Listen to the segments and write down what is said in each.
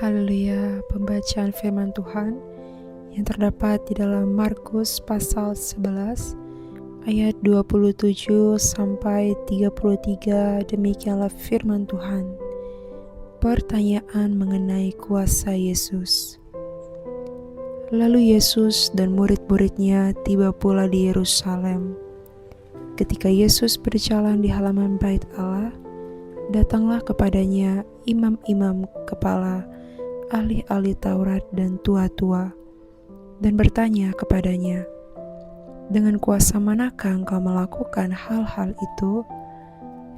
Haleluya, pembacaan firman Tuhan yang terdapat di dalam Markus pasal 11 ayat 27 sampai 33. Demikianlah firman Tuhan. Pertanyaan mengenai kuasa Yesus. Lalu Yesus dan murid-muridnya tiba pula di Yerusalem. Ketika Yesus berjalan di halaman bait Allah, datanglah kepadanya imam-imam kepala, ahli-ahli Taurat dan tua-tua, dan bertanya kepadanya, "Dengan kuasa manakah engkau melakukan hal-hal itu?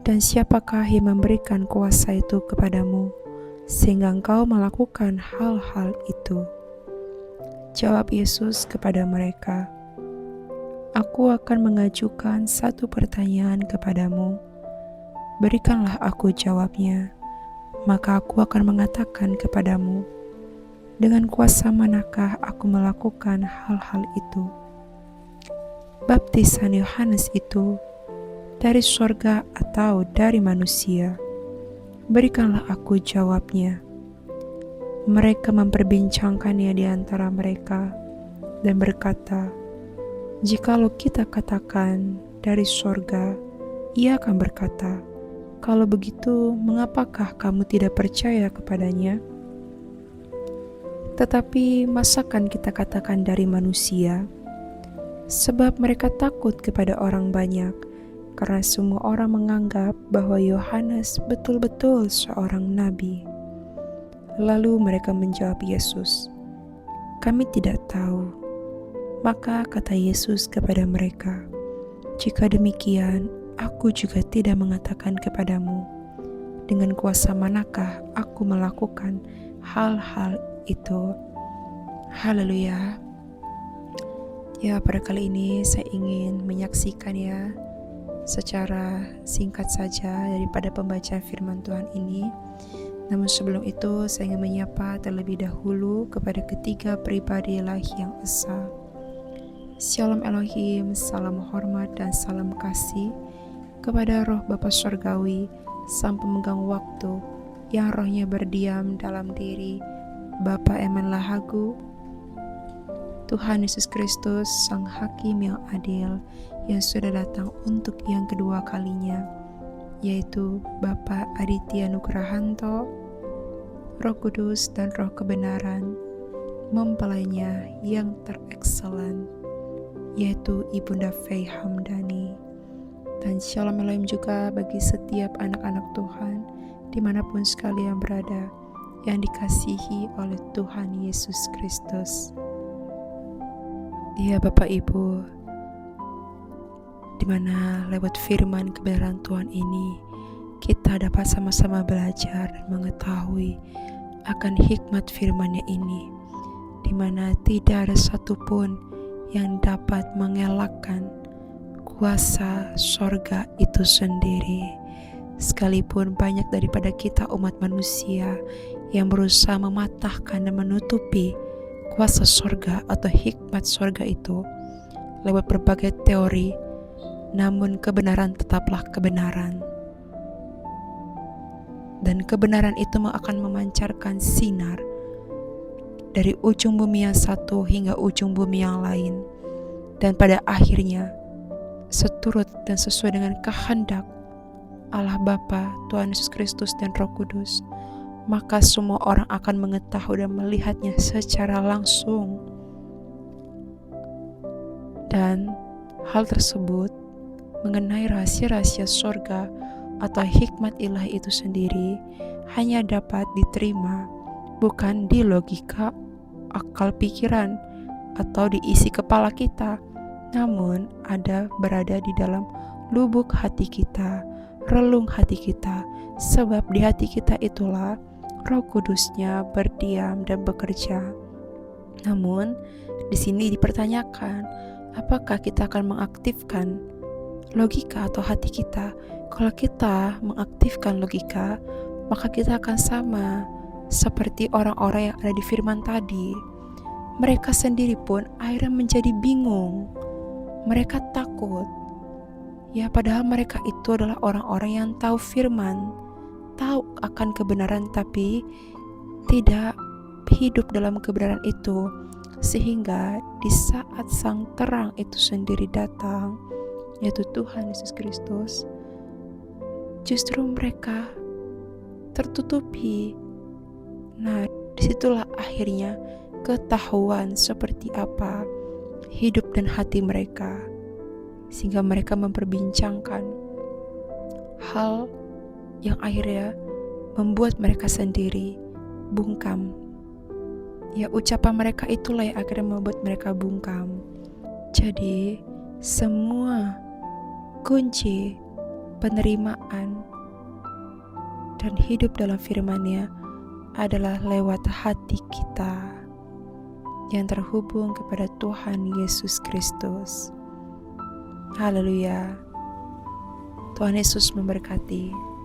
Dan siapakah yang memberikan kuasa itu kepadamu, sehingga engkau melakukan hal-hal itu?" Jawab Yesus kepada mereka, "Aku akan mengajukan satu pertanyaan kepadamu. Berikanlah aku jawabnya, maka aku akan mengatakan kepadamu, dengan kuasa manakah aku melakukan hal-hal itu? Baptisan Yohanes itu dari surga atau dari manusia? Berikanlah aku jawabnya." Mereka memperbincangkannya di antara mereka dan berkata, "Jikalau kita katakan dari surga," ia akan berkata, "Kalau begitu, mengapakah kamu tidak percaya kepadanya? Tetapi masakan kita katakan dari manusia? Sebab mereka takut kepada orang banyak, karena semua orang menganggap bahwa Yohanes betul-betul seorang nabi." Lalu mereka menjawab Yesus, "Kami tidak tahu." Maka kata Yesus kepada mereka, "Jika demikian, aku juga tidak mengatakan kepadamu, dengan kuasa manakah aku melakukan hal-hal itu." Haleluya. Ya, pada kali ini saya ingin menyaksikan ya secara singkat saja daripada pembacaan firman Tuhan ini. Namun sebelum itu saya ingin menyapa terlebih dahulu kepada ketiga pribadi ilahi yang esa. Shalom Elohim, salam hormat dan salam kasih kepada Roh Bapa Surgawi, Sang Pemegang Waktu, yang rohnya berdiam dalam diri Bapa Eman Lahagu, Tuhan Yesus Kristus, Sang Hakim yang adil, yang sudah datang untuk yang kedua kalinya, yaitu Bapa Aditya Nugrahanto, Roh Kudus dan Roh Kebenaran, mempelainya yang terekselen, yaitu Ibunda Fei Hamdani. Dan Shalom Elohim juga bagi setiap anak-anak Tuhan, dimanapun sekalian berada, yang dikasihi oleh Tuhan Yesus Kristus. Ya Bapak Ibu, dimana lewat firman kebenaran Tuhan ini kita dapat sama-sama belajar dan mengetahui akan hikmat firman-Nya ini, dimana tidak ada satupun yang dapat mengelakkan kuasa sorga itu sendiri. Sekalipun banyak daripada kita umat manusia yang berusaha mematahkan dan menutupi kuasa sorga atau hikmat sorga itu lewat berbagai teori, namun kebenaran tetaplah kebenaran. Dan kebenaran itu akan memancarkan sinar dari ujung bumi yang satu hingga ujung bumi yang lain. Dan pada akhirnya, seturut dan sesuai dengan kehendak Allah Bapa, Tuhan Yesus Kristus dan Roh Kudus, maka semua orang akan mengetahui dan melihatnya secara langsung. Dan hal tersebut mengenai rahasia-rahasia surga atau hikmat ilahi itu sendiri hanya dapat diterima bukan di logika akal pikiran atau di isi kepala kita, namun berada di dalam lubuk hati kita, relung hati kita, sebab di hati kita itulah Roh Kudusnya berdiam dan bekerja. Namun di sini dipertanyakan, apakah kita akan mengaktifkan logika atau hati kita? Kalau kita mengaktifkan logika, maka kita akan sama seperti orang-orang yang ada di firman tadi. Mereka sendiri pun akhirnya menjadi bingung. Mereka takut. Ya, padahal mereka itu adalah orang-orang yang tahu firman, tahu akan kebenaran, tapi tidak hidup dalam kebenaran itu, sehingga di saat sang terang itu sendiri datang, yaitu Tuhan Yesus Kristus, justru mereka tertutupi. Nah, disitulah akhirnya ketahuan seperti apa hidup dan hati mereka, sehingga mereka memperbincangkan hal yang akhirnya membuat mereka sendiri bungkam. Ya, ucapan mereka itulah yang akhirnya membuat mereka bungkam. Jadi, semua kunci penerimaan dan hidup dalam firman-Nya adalah lewat hati kita yang terhubung kepada Tuhan Yesus Kristus. Haleluya. Tuhan Yesus memberkati.